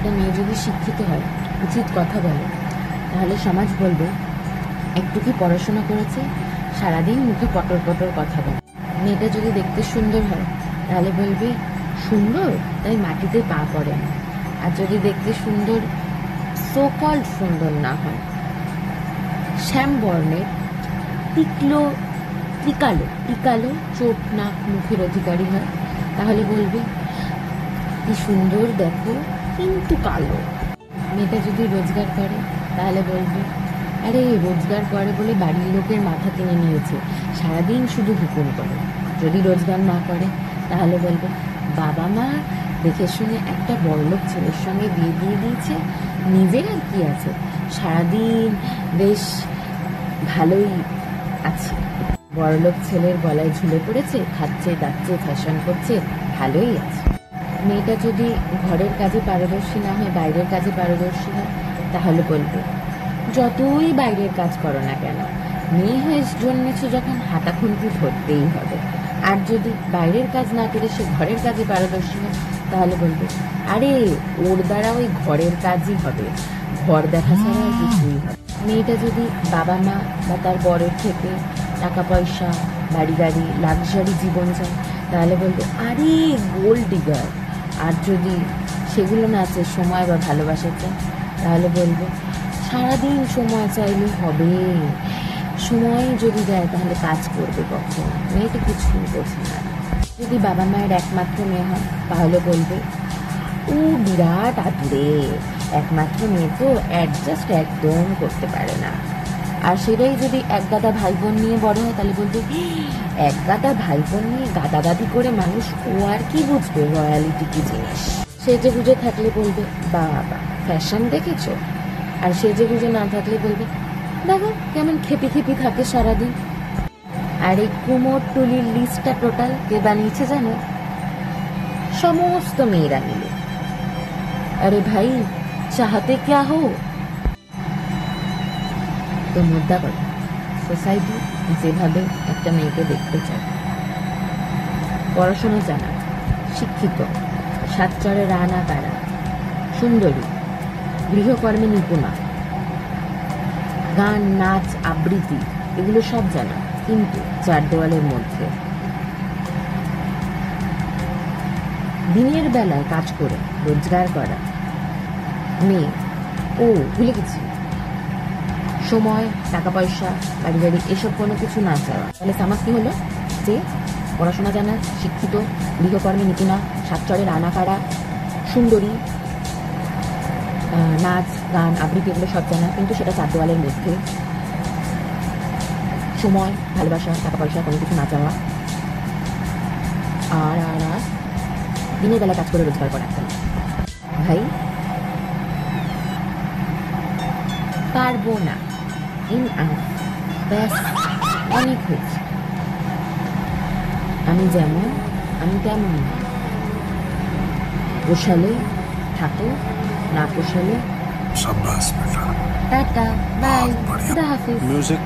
একটা মেয়ে যদি শিক্ষিত হয়, উচিত কথা বলে, তাহলে সমাজ বলবে একটু কি পড়াশোনা করেছে, সারাদিন মুখে পটর পটর কথা বলে। মেয়েটা যদি দেখতে সুন্দর হয়, তাহলে বলবে সুন্দর তাই মাটিতে পা পড়ে না। আর যদি দেখতে সুন্দর, সো কল্ড সুন্দর না হয়, শ্যাম বর্ণের, টিকালো চোখ নাক মুখের অধিকারী হয়, তাহলে বলবে কি সুন্দর দেখো কিন্তু কালো। মেয়েটা যদি রোজগার করে, তাহলে বলবে আরে রোজগার করে বলে বাড়ির লোকের মাথা কিনে নিয়েছে, সারাদিন শুধু হুকুম করে। যদি রোজগার না করে, তাহলে বলবে বাবা মা দেখে শুনে একটা বড়লোক ছেলের সঙ্গে বিয়ে দিয়ে দিয়েছে, নিজের আর কি আছে, সারাদিন বেশ ভালোই আছে, বড়লোক ছেলের গলায় ঝুলে পড়েছে, খাচ্ছে দাচ্ছে ফ্যাশন করছে, ভালোই আছে। মেয়েটা যদি ঘরের কাজে পারদর্শী না হয়, বাইরের কাজে পারদর্শী হয়, তাহলে বলবে যতই বাইরের কাজ করো না কেন, মেয়ে হয়ে জন্মেছে যখন হাতা খুন্তি ধরতেই হবে। আর যদি বাইরের কাজ না করে সে ঘরের কাজে পারদর্শী হয়, তাহলে বলবে আরে ওর দ্বারা ওই ঘরের কাজই হবে, ঘর দেখা ছাড়া আর কিছুই হবে। মেয়েটা যদি বাবা মা বা তার বরের থেকে টাকা পয়সা, বাড়ি গাড়ি, লাক্সারি জীবন চায়, তাহলে বলবে আরে গোল্ড ডিগার। আর যদি সেগুলো না আছে, সময় বা ভালোবাসা চায়, তাহলে বলবে সারাদিন সময় চাইলে হবে, সময় যদি দেয় তাহলে কাজ করবে কখন, মেয়েটা কিছুই বোঝে না। যদি বাবা মায়ের একমাত্র মেয়ে হয়, তাহলে বলবে ও বিরাট আদুরে, একমাত্র মেয়ে তো অ্যাডজাস্ট একদম করতে পারে না। আর সেটাই যদি এক গাদা ভাই বোন নিয়ে বড় হয়, তাহলে বলবে এক গাদা ভাই বোন নিয়ে গাদাগাদি করে মানুষ ও আর কি বুঝবে রয়্যালিটি কি জিনিস। সেজে গুজে থাকলে বলবে বাবা ফ্যাশন দেখেছো। আর সেজে গুজে না থাকলে বলবে দেখো কেমন খেপি খেপি থাকে সারাদিন। আর এই কুমোর টুলির লিস্টটা টোটাল কে বানিয়েছে জানো? সমস্ত মেয়েরা মিলে। আরে ভাই চাহতে ক্যা হো। তো মুদ্রা কথা, সোসাইটি যেভাবে একটা মেয়েকে দেখতে চায়, পড়াশোনা জানা, শিক্ষিত, সাতচরে রানা কারা, সুন্দরী, গৃহকর্মে নিপুণা, গান নাচ আবৃত্তি এগুলো সব জানা, কিন্তু চার দেওয়ালের মধ্যে দিনের বেলায় কাজ করে রোজগার করা মেয়ে। ও ভুলে গেছি, সময়, টাকা পয়সা, বাড়ি গাড়ি এসব কোনো কিছু না চাওয়া। তাহলে সামাজ কি হলো? যে পড়াশোনা জানা, শিক্ষিত, গৃহকর্মে নিপুণা, সাতচরে রানা কারা, সুন্দরী, নাচ গান আবৃত্তি এগুলো সব জানা, কিন্তু সেটা চার দেওয়ালের মধ্যে, সময়, ভালোবাসা, টাকা পয়সা কোনো কিছু না চাওয়া, আর আর আর দিনের বেলা কাজ করে রোজগার করা। ভাই পারবো না, ব্যাস অনেক হয়েছে, আমি যেমন আমি তেমন, পোষালে থাকো, না পোষালে টাটা বাই, খুদা হাফিজ। Music